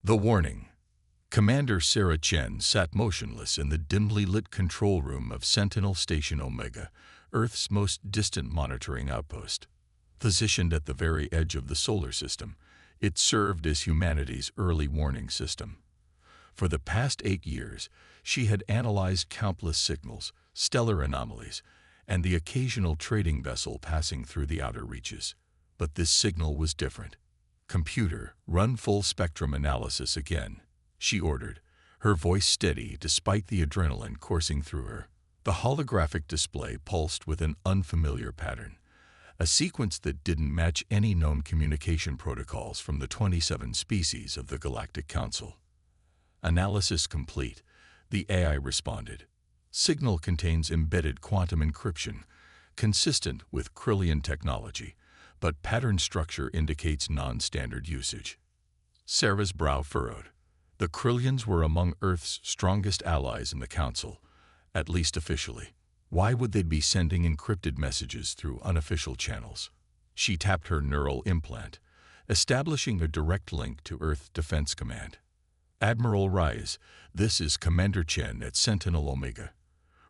The warning. Commander Sarah Chen sat motionless in the dimly lit control room of Sentinel Station Omega, Earth's most distant monitoring outpost. Positioned at the very edge of the solar system, it served as humanity's early warning system. For the past 8 years, she had analyzed countless signals, stellar anomalies, and the occasional trading vessel passing through the outer reaches. But this signal was different. "Computer, run full-spectrum analysis again," she ordered, her voice steady despite the adrenaline coursing through her. The holographic display pulsed with an unfamiliar pattern, a sequence that didn't match any known communication protocols from the 27 species of the Galactic Council. "Analysis complete," the AI responded. "Signal contains embedded quantum encryption, consistent with Krillian technology, but pattern structure indicates non-standard usage." Sarah's brow furrowed. The Krillians were among Earth's strongest allies in the Council, at least officially. Why would they be sending encrypted messages through unofficial channels? She tapped her neural implant, establishing a direct link to Earth Defense Command. "Admiral Rise, this is Commander Chen at Sentinel Omega,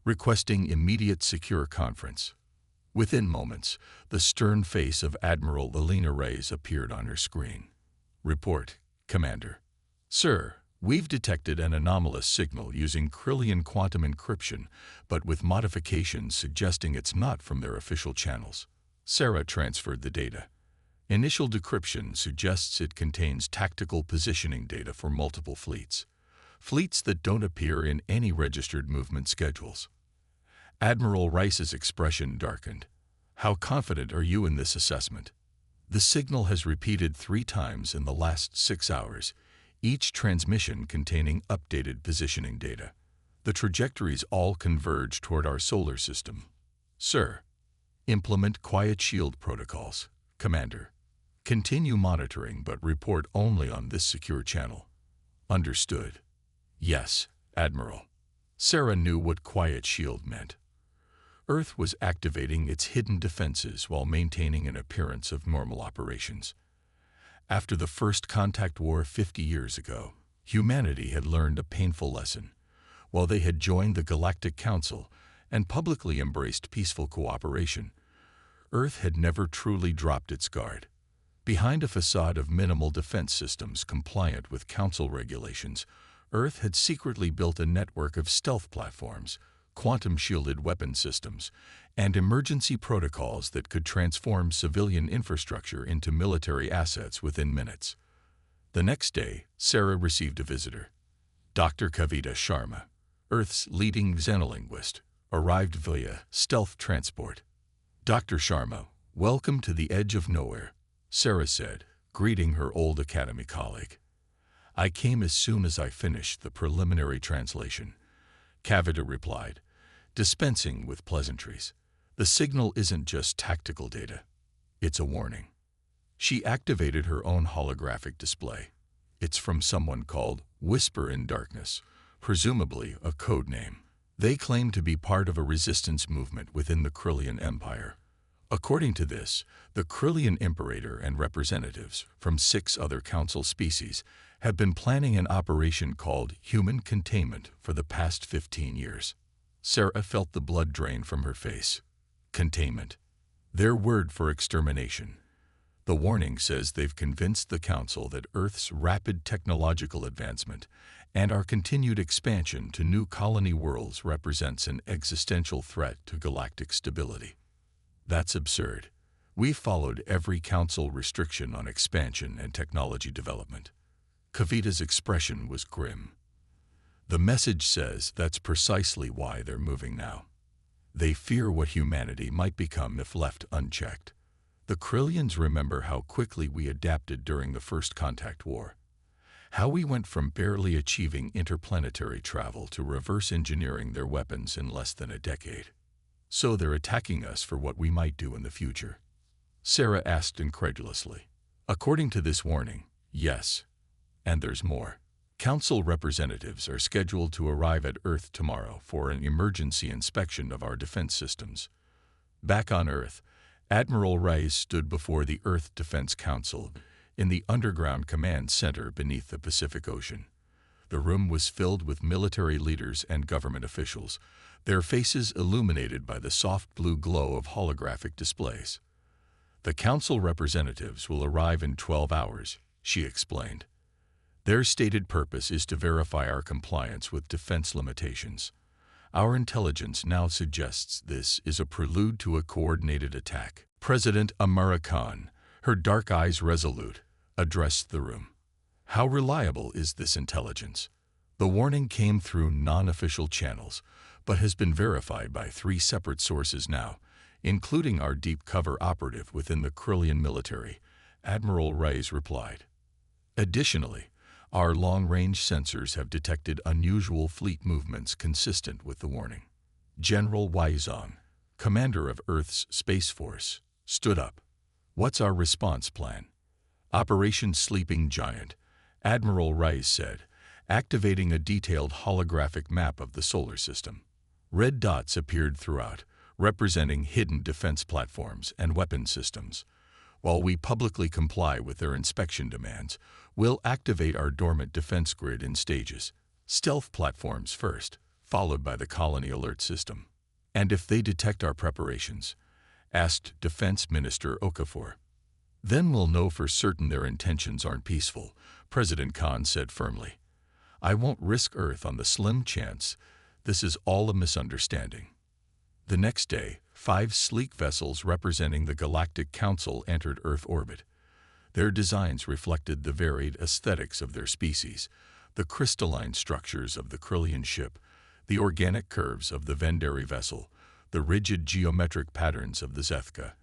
requesting immediate secure conference." Within moments, the stern face of Admiral Elena Reyes appeared on her screen. "Report, Commander." "Sir, we've detected an anomalous signal using Krillian quantum encryption, but with modifications suggesting it's not from their official channels." Sarah transferred the data. "Initial decryption suggests it contains tactical positioning data for multiple fleets. Fleets that don't appear in any registered movement schedules." Admiral Rice's expression darkened. "How confident are you in this assessment?" "The signal has repeated 3 times in the last 6 hours, each transmission containing updated positioning data. The trajectories all converge toward our solar system." "Sir, implement quiet shield protocols, Commander. Continue monitoring but report only on this secure channel." "Understood." "Yes, Admiral." Sarah knew what quiet shield meant. Earth was activating its hidden defenses while maintaining an appearance of normal operations. After the first contact war 50 years ago, humanity had learned a painful lesson. While they had joined the Galactic Council and publicly embraced peaceful cooperation, Earth had never truly dropped its guard. Behind a facade of minimal defense systems compliant with Council regulations, Earth had secretly built a network of stealth platforms, quantum-shielded weapon systems, and emergency protocols that could transform civilian infrastructure into military assets within minutes. The next day, Sarah received a visitor. Dr. Kavita Sharma, Earth's leading xenolinguist, arrived via stealth transport. "Dr. Sharma, welcome to the edge of nowhere," Sarah said, greeting her old academy colleague. "I came as soon as I finished the preliminary translation," Kavita replied, dispensing with pleasantries. "The signal isn't just tactical data. It's a warning." She activated her own holographic display. "It's from someone called Whisper in Darkness, presumably a code name. They claim to be part of a resistance movement within the Krillian Empire. According to this, the Krillian Imperator and representatives from 6 other Council species have been planning an operation called Human Containment for the past 15 years. Sarah felt the blood drain from her face. Containment. Their word for extermination. The warning says they've convinced the Council that Earth's rapid technological advancement and our continued expansion to new colony worlds represents an existential threat to galactic stability. That's absurd. We've followed every Council restriction on expansion and technology development." Kavita's expression was grim. "The message says that's precisely why they're moving now. They fear what humanity might become if left unchecked. The Krillians remember how quickly we adapted during the First Contact War. How we went from barely achieving interplanetary travel to reverse engineering their weapons in less than a decade. So they're attacking us for what we might do in the future?" Sarah asked incredulously. "According to this warning, yes. And there's more. Council representatives are scheduled to arrive at Earth tomorrow for an emergency inspection of our defense systems." Back on Earth, Admiral Rice stood before the Earth Defense Council, in the underground command center beneath the Pacific Ocean. The room was filled with military leaders and government officials, their faces illuminated by the soft blue glow of holographic displays. "The council representatives will arrive in 12 hours, she explained. "Their stated purpose is to verify our compliance with defense limitations. Our intelligence now suggests this is a prelude to a coordinated attack." President Immerse Khan, her dark eyes resolute, addressed the room. "How reliable is this intelligence?" The warning came through non-official channels, but has been verified by 3 separate sources now, including our deep cover operative within the Krillian military, Admiral Reyes replied. "Additionally, our long-range sensors have detected unusual fleet movements consistent with the warning." General Wyzong, commander of Earth's Space Force, stood up. "What's our response plan?" "Operation Sleeping Giant," Admiral Reyes said, activating a detailed holographic map of the solar system. Red dots appeared throughout, representing hidden defense platforms and weapon systems. "While we publicly comply with their inspection demands, we'll activate our dormant defense grid in stages. Stealth platforms first, followed by the colony alert system." "And if they detect our preparations?" asked Defense Minister Okafor. "Then we'll know for certain their intentions aren't peaceful," President Khan said firmly. "I won't risk Earth on the slim chance this is all a misunderstanding." The next day, 5 sleek vessels representing the Galactic Council entered Earth orbit. Their designs reflected the varied aesthetics of their species, the crystalline structures of the Krillian ship, the organic curves of the Vendari vessel, the rigid geometric patterns of the Zethka,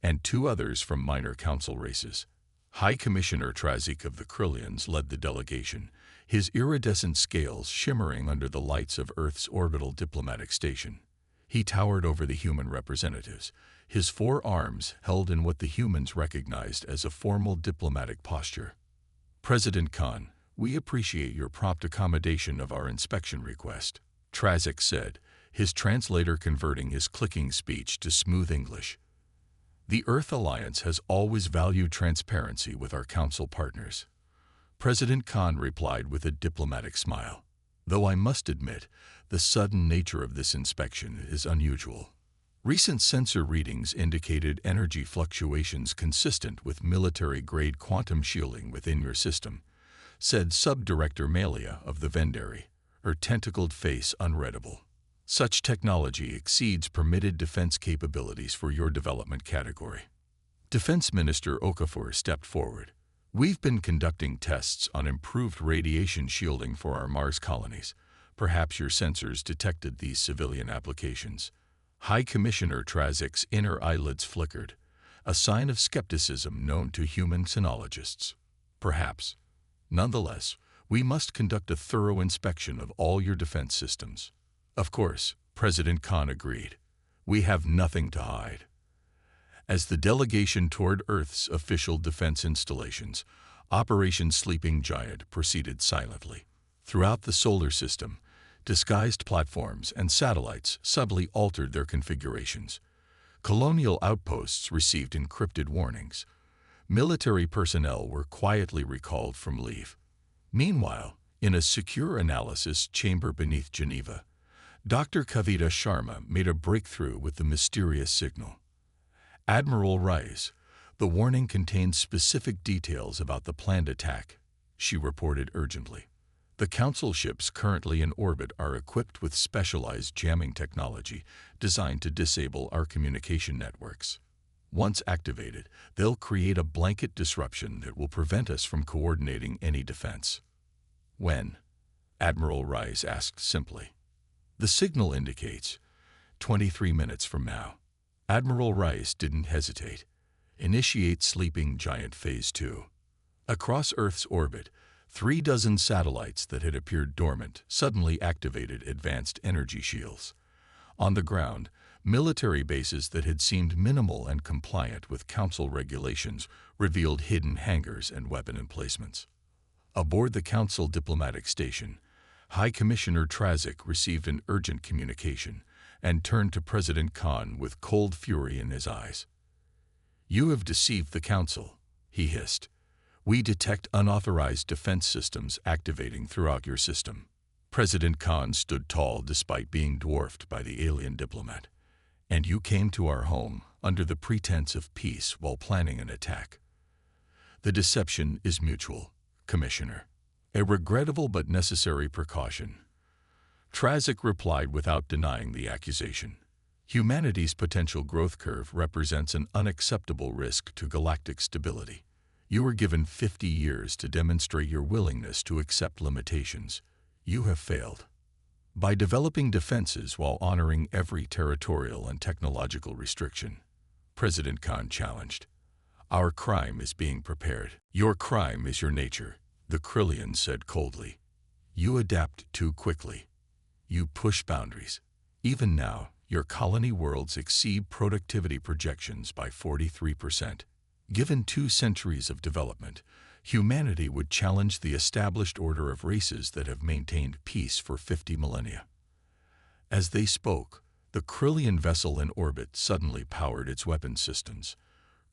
and 2 others from minor council races. High Commissioner Trazik of the Krillians led the delegation, his iridescent scales shimmering under the lights of Earth's orbital diplomatic station. He towered over the human representatives, his 4 arms held in what the humans recognized as a formal diplomatic posture. "President Khan, we appreciate your prompt accommodation of our inspection request," Trazik said, his translator converting his clicking speech to smooth English. "The Earth Alliance has always valued transparency with our council partners." President Khan replied with a diplomatic smile. "Though I must admit, the sudden nature of this inspection is unusual. Recent sensor readings indicated energy fluctuations consistent with military-grade quantum shielding within your system," said Subdirector Malia of the Vendari, her tentacled face unreadable. "Such technology exceeds permitted defense capabilities for your development category." Defense Minister Okafor stepped forward. "We've been conducting tests on improved radiation shielding for our Mars colonies. Perhaps your sensors detected these civilian applications." High Commissioner Trazik's inner eyelids flickered, a sign of skepticism known to human sinologists. "Perhaps. Nonetheless, we must conduct a thorough inspection of all your defense systems." "Of course," President Khan agreed. "We have nothing to hide." As the delegation toured Earth's official defense installations, Operation Sleeping Giant proceeded silently. Throughout the solar system, disguised platforms and satellites subtly altered their configurations. Colonial outposts received encrypted warnings. Military personnel were quietly recalled from leave. Meanwhile, in a secure analysis chamber beneath Geneva, Dr. Kavita Sharma made a breakthrough with the mysterious signal. "Admiral Reyes, the warning contains specific details about the planned attack," she reported urgently. "The Council ships currently in orbit are equipped with specialized jamming technology designed to disable our communication networks. Once activated, they'll create a blanket disruption that will prevent us from coordinating any defense." "When?" Admiral Reyes asked simply. "The signal indicates 23 minutes from now." Admiral Reyes didn't hesitate. "Initiate Sleeping Giant Phase 2. Across Earth's orbit, 36 satellites that had appeared dormant suddenly activated advanced energy shields. On the ground, military bases that had seemed minimal and compliant with Council regulations revealed hidden hangars and weapon emplacements. Aboard the Council diplomatic station, High Commissioner Trazik received an urgent communication and turned to President Khan with cold fury in his eyes. "You have deceived the Council," he hissed. We detect unauthorized defense systems activating throughout your system. President Khan stood tall despite being dwarfed by the alien diplomat. And you came to our home under the pretense of peace while planning an attack. The deception is mutual, Commissioner. A regrettable but necessary precaution. Trazik replied without denying the accusation. Humanity's potential growth curve represents an unacceptable risk to galactic stability. You were given 50 years to demonstrate your willingness to accept limitations. You have failed. By developing defenses while honoring every territorial and technological restriction, President Khan challenged. Our crime is being prepared. Your crime is your nature, the Krillian said coldly. You adapt too quickly. You push boundaries. Even now, your colony worlds exceed productivity projections by 43%. Given 2 centuries of development, humanity would challenge the established order of races that have maintained peace for 50 millennia. As they spoke, the Krillian vessel in orbit suddenly powered its weapons systems.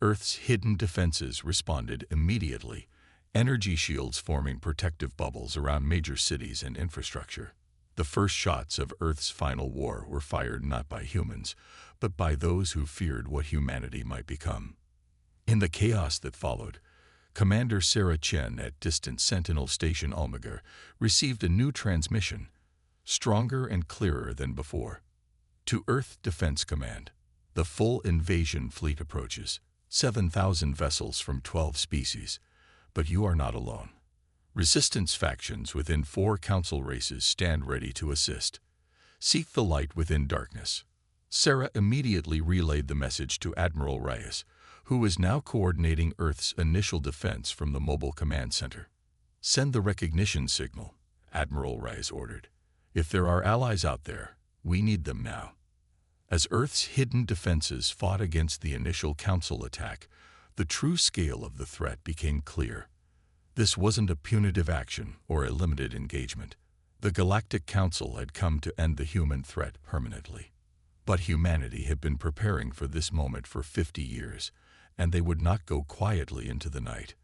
Earth's hidden defenses responded immediately, energy shields forming protective bubbles around major cities and infrastructure. The first shots of Earth's final war were fired not by humans, but by those who feared what humanity might become. In the chaos that followed, Commander Sarah Chen at distant Sentinel Station Omega received a new transmission, stronger and clearer than before. To Earth Defense Command, the full invasion fleet approaches, 7,000 vessels from 12 species, but you are not alone. Resistance factions within 4 council races stand ready to assist. Seek the light within darkness. Sarah immediately relayed the message to Admiral Reyes, who is now coordinating Earth's initial defense from the mobile command center. Send the recognition signal, Admiral Reyes ordered. If there are allies out there, we need them now. As Earth's hidden defenses fought against the initial council attack, the true scale of the threat became clear. This wasn't a punitive action or a limited engagement. The Galactic Council had come to end the human threat permanently. But humanity had been preparing for this moment for 50 years, and they would not go quietly into the night.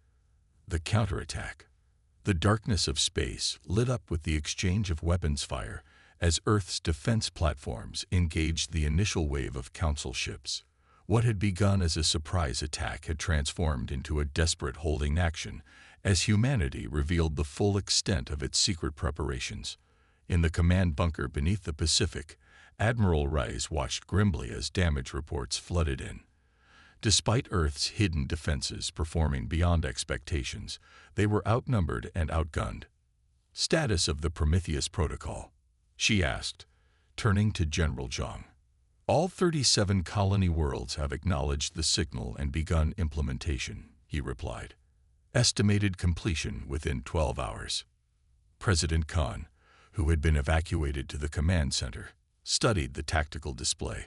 The counterattack. The darkness of space lit up with the exchange of weapons fire as Earth's defense platforms engaged the initial wave of Council ships. What had begun as a surprise attack had transformed into a desperate holding action as humanity revealed the full extent of its secret preparations. In the command bunker beneath the Pacific, Admiral Reyes watched grimly as damage reports flooded in. Despite Earth's hidden defenses performing beyond expectations, they were outnumbered and outgunned. Status of the Prometheus Protocol, she asked, turning to General Zhang. All 37 colony worlds have acknowledged the signal and begun implementation, he replied. Estimated completion within 12 hours. President Khan, who had been evacuated to the command center, studied the tactical display.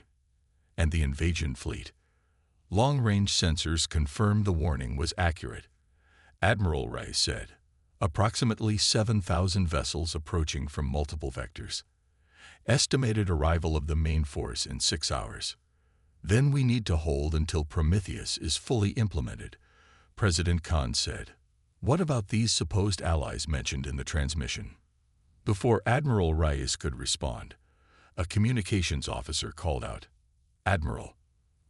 And the invasion fleet. Long-range sensors confirmed the warning was accurate. Admiral Reyes said, approximately 7,000 vessels approaching from multiple vectors. Estimated arrival of the main force in 6 hours. Then we need to hold until Prometheus is fully implemented, President Khan said. What about these supposed allies mentioned in the transmission? Before Admiral Reyes could respond, a communications officer called out, Admiral,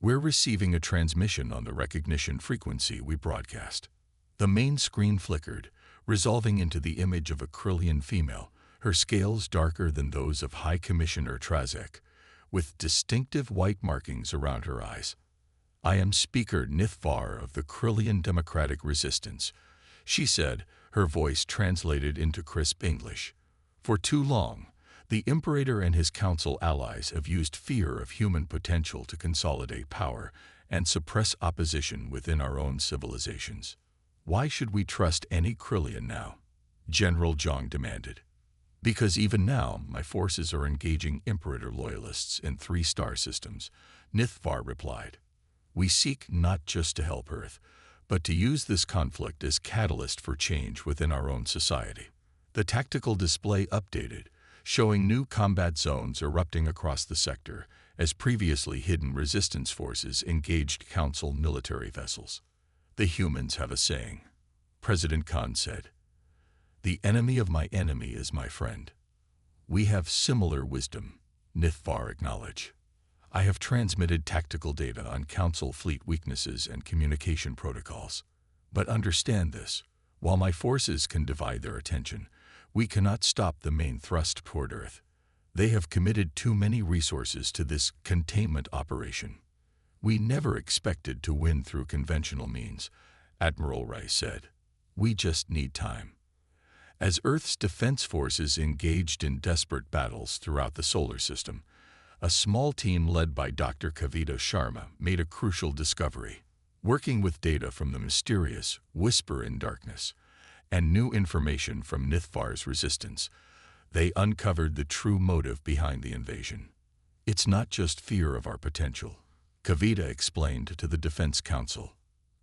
we're receiving a transmission on the recognition frequency we broadcast. The main screen flickered, resolving into the image of a Krillian female, her scales darker than those of High Commissioner Trazik, with distinctive white markings around her eyes. I am Speaker Nithvar of the Krillian Democratic Resistance, she said, her voice translated into crisp English. For too long, the Imperator and his council allies have used fear of human potential to consolidate power and suppress opposition within our own civilizations. Why should we trust any Krillian now? General Zhang demanded. Because even now, my forces are engaging Imperator loyalists in 3 star systems, Nithvar replied. We seek not just to help Earth, but to use this conflict as catalyst for change within our own society. The tactical display updated, showing new combat zones erupting across the sector as previously hidden resistance forces engaged Council military vessels. The humans have a saying. President Khan said. "The enemy of my enemy is my friend. We have similar wisdom," Nithvar acknowledged. "I have transmitted tactical data on Council fleet weaknesses and communication protocols. But understand this, while my forces can divide their attention, we cannot stop the main thrust toward Earth. They have committed too many resources to this containment operation. We never expected to win through conventional means," Admiral Rice said. "We just need time." As Earth's defense forces engaged in desperate battles throughout the solar system, a small team led by Dr. Kavita Sharma made a crucial discovery. Working with data from the mysterious Whisper in Darkness and new information from Nithvar's resistance, they uncovered the true motive behind the invasion. "It's not just fear of our potential," Kavita explained to the Defense Council.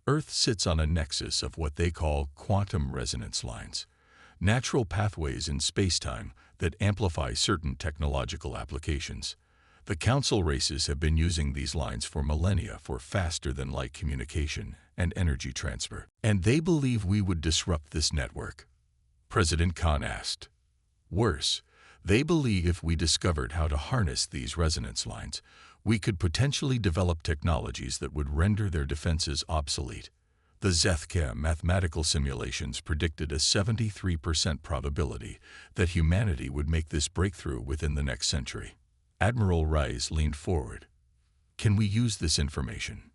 "Earth sits on a nexus of what they call quantum resonance lines, natural pathways in spacetime that amplify certain technological applications. The Council races have been using these lines for millennia for faster-than-light communication and energy transfer. And they believe we would disrupt this network?" President Khan asked. "Worse, they believe if we discovered how to harness these resonance lines, we could potentially develop technologies that would render their defenses obsolete. The Zethka mathematical simulations predicted a 73% probability that humanity would make this breakthrough within the next century." Admiral Rice leaned forward. "Can we use this information?"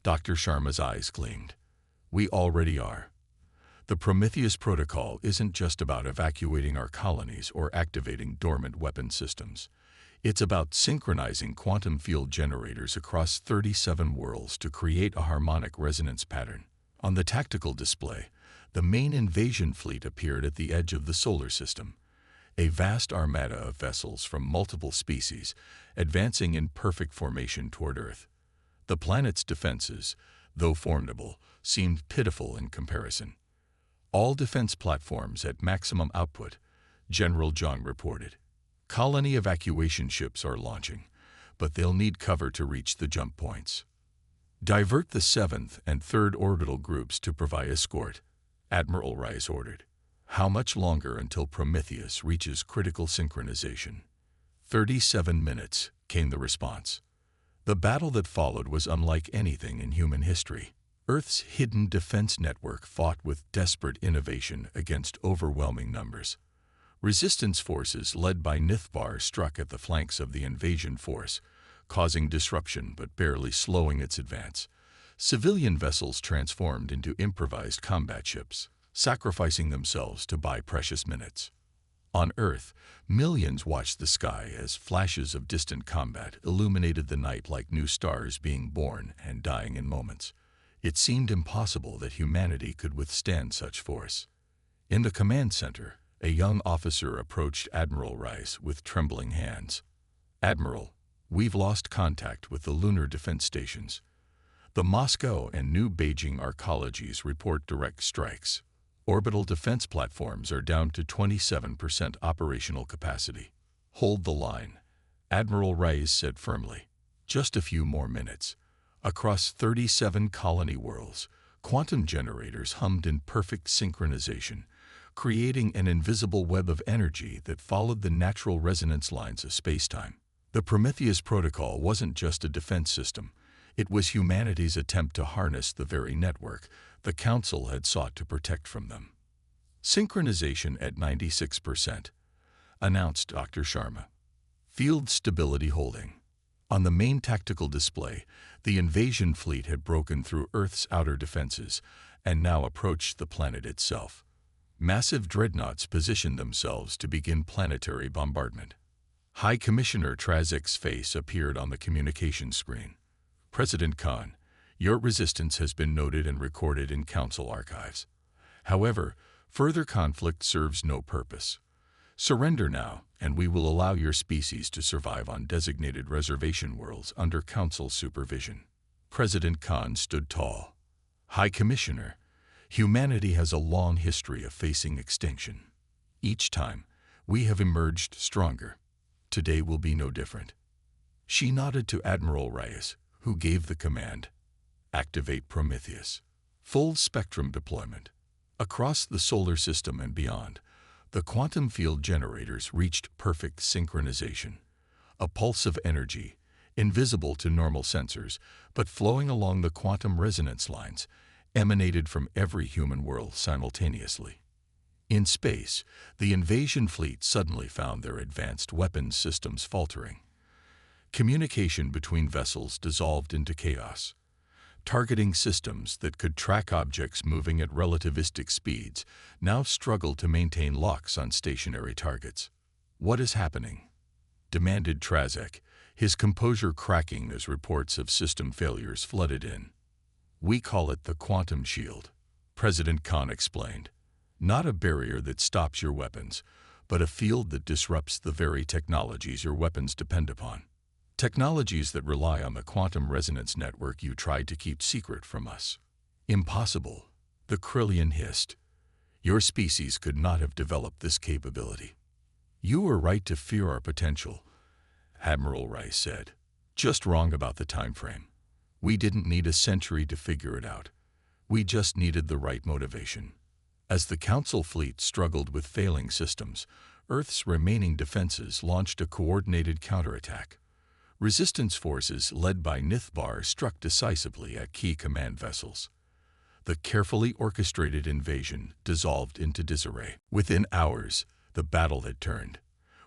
Dr. Sharma's eyes gleamed. "We already are. The Prometheus Protocol isn't just about evacuating our colonies or activating dormant weapon systems. It's about synchronizing quantum field generators across 37 worlds to create a harmonic resonance pattern." On the tactical display, the main invasion fleet appeared at the edge of the solar system, a vast armada of vessels from multiple species advancing in perfect formation toward Earth. The planet's defenses, though formidable, seemed pitiful in comparison. "All defense platforms at maximum output," General Zhang reported. "Colony evacuation ships are launching, but they'll need cover to reach the jump points. Divert the 7th and 3rd orbital groups to provide escort," Admiral Rice ordered. "How much longer until Prometheus reaches critical synchronization?" 37 minutes, came the response. The battle that followed was unlike anything in human history. Earth's hidden defense network fought with desperate innovation against overwhelming numbers. Resistance forces led by Nithvar struck at the flanks of the invasion force, causing disruption but barely slowing its advance. Civilian vessels transformed into improvised combat ships, sacrificing themselves to buy precious minutes. On Earth, millions watched the sky as flashes of distant combat illuminated the night like new stars being born and dying in moments. It seemed impossible that humanity could withstand such force. In the command center, a young officer approached Admiral Rice with trembling hands. "Admiral, we've lost contact with the lunar defense stations. The Moscow and New Beijing arcologies report direct strikes. Orbital defense platforms are down to 27% operational capacity." "Hold the line," Admiral Rice said firmly. "Just a few more minutes." Across 37 colony worlds, quantum generators hummed in perfect synchronization, creating an invisible web of energy that followed the natural resonance lines of spacetime. The Prometheus Protocol wasn't just a defense system. It was humanity's attempt to harness the very network the Council had sought to protect from them. "Synchronization at 96%, announced Dr. Sharma. "Field stability holding." On the main tactical display, the invasion fleet had broken through Earth's outer defenses and now approached the planet itself. Massive dreadnoughts positioned themselves to begin planetary bombardment. High Commissioner Trazek's face appeared on the communication screen. "President Khan, your resistance has been noted and recorded in Council archives. However, further conflict serves no purpose. Surrender now, and we will allow your species to survive on designated reservation worlds under Council supervision." President Khan stood tall. "High Commissioner, humanity has a long history of facing extinction. Each time, we have emerged stronger. Today will be no different." She nodded to Admiral Reyes, who gave the command. "Activate Prometheus. Full spectrum deployment." Across the solar system and beyond, the quantum field generators reached perfect synchronization. A pulse of energy, invisible to normal sensors, but flowing along the quantum resonance lines, emanated from every human world simultaneously. In space, the invasion fleet suddenly found their advanced weapons systems faltering. Communication between vessels dissolved into chaos. Targeting systems that could track objects moving at relativistic speeds now struggled to maintain locks on stationary targets. "What is happening?" demanded Trazek, his composure cracking as reports of system failures flooded in. "We call it the quantum shield," President Khan explained. "Not a barrier that stops your weapons, but a field that disrupts the very technologies your weapons depend upon. Technologies that rely on the quantum resonance network you tried to keep secret from us." "Impossible," the Krillian hissed. "Your species could not have developed this capability." "You were right to fear our potential," Admiral Rice said. "Just wrong about the time frame. We didn't need a century to figure it out. We just needed the right motivation." As the Council fleet struggled with failing systems, Earth's remaining defenses launched a coordinated counterattack. Resistance forces led by Nithbar struck decisively at key command vessels. The carefully orchestrated invasion dissolved into disarray. Within hours, the battle had turned.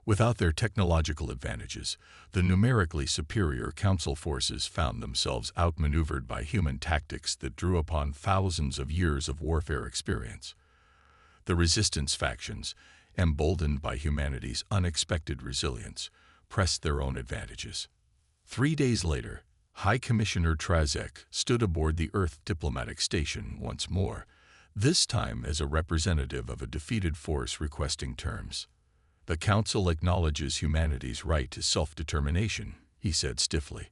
Without their technological advantages, the numerically superior Council forces found themselves outmaneuvered by human tactics that drew upon thousands of years of warfare experience. The resistance factions, emboldened by humanity's unexpected resilience, pressed their own advantages. 3 days later, High Commissioner Trazek stood aboard the Earth diplomatic station once more, this time as a representative of a defeated force requesting terms. "The Council acknowledges humanity's right to self-determination," he said stiffly.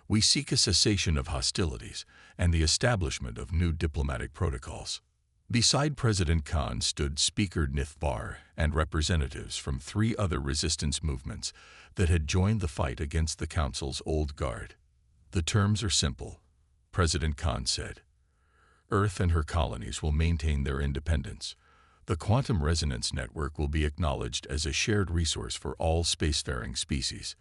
"We seek a cessation of hostilities and the establishment of new diplomatic protocols." Beside President Khan stood Speaker Nithbar and representatives from 3 other resistance movements that had joined the fight against the Council's old guard. "The terms are simple," President Khan said. "Earth and her colonies will maintain their independence. The quantum resonance network will be acknowledged as a shared resource for all spacefaring species,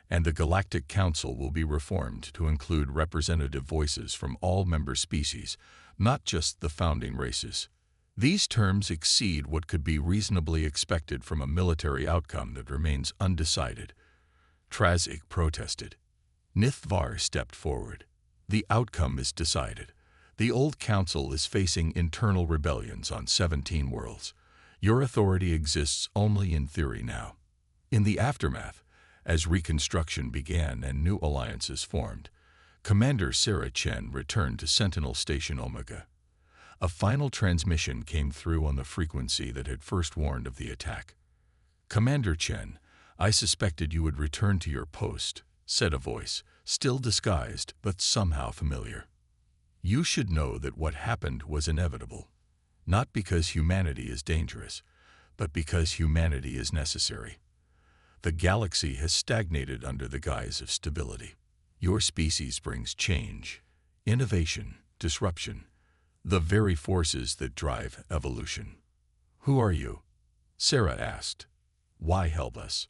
and the Galactic Council will be reformed to include representative voices from all member species, not just the founding races. These terms exceed what could be reasonably expected from a military outcome that remains undecided," Trazek protested. Nithvar stepped forward. "The outcome is decided. The old Council is facing internal rebellions on 17 worlds. Your authority exists only in theory now." In the aftermath, as reconstruction began and new alliances formed, Commander Sarah Chen returned to Sentinel Station Omega. A final transmission came through on the frequency that had first warned of the attack. "Commander Chen, I suspected you would return to your post," said a voice, still disguised but somehow familiar. "You should know that what happened was inevitable, not because humanity is dangerous, but because humanity is necessary. The galaxy has stagnated under the guise of stability. Your species brings change, innovation, disruption, the very forces that drive evolution." "Who are you?" Sarah asked. "Why help us?"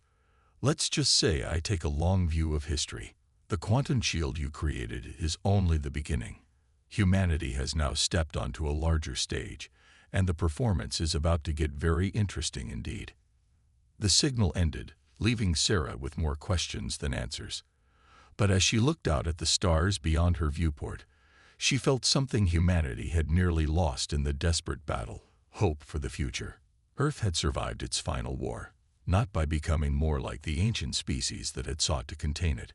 "Let's just say I take a long view of history. The quantum shield you created is only the beginning. Humanity has now stepped onto a larger stage, and the performance is about to get very interesting indeed." The signal ended, leaving Sarah with more questions than answers. But as she looked out at the stars beyond her viewport, she felt something humanity had nearly lost in the desperate battle: hope for the future. Earth had survived its final war, not by becoming more like the ancient species that had sought to contain it,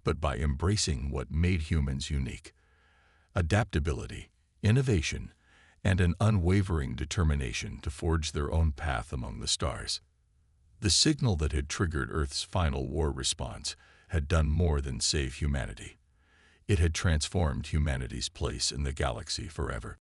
but by embracing what made humans unique: adaptability, innovation, and an unwavering determination to forge their own path among the stars. The signal that had triggered Earth's final war response had done more than save humanity. It had transformed humanity's place in the galaxy forever.